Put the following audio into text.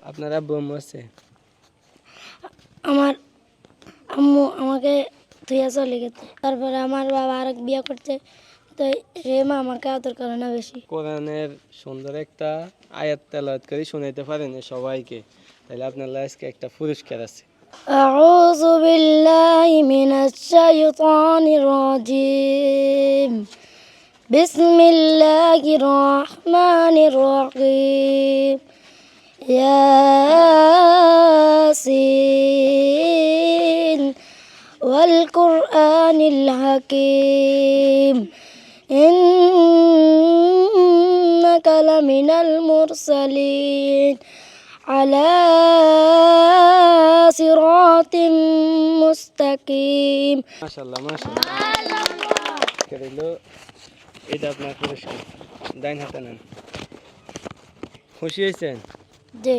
আপনার আব্বু আম্মু আছে? আমার আম্মু আমাকে ধুইয়া চলে গেছে, তারপরে আমার বাবা আরেক বিয়ে করছে, তো রেমা আমাকে আদর করে না বেশি। কোরআনের সুন্দর একটা আয়াত তেলাওয়াত করে শোনাইতে পারেন সবাইকে, তাহলে আপনার আজকে একটা পুরস্কার আছে। أعوذ بالله من الشيطان الرجيم بسم الله الرحمن الرحيم ياسين والقرآن الحكيم إنك لمن المرسلين على صراط مستقيم মাশাআল্লাহ মাশাআল্লাহ। করিল এটা আপনার পুরস্কার, ডাইন হাতে নেন। খুশি হয়েছেন? জি।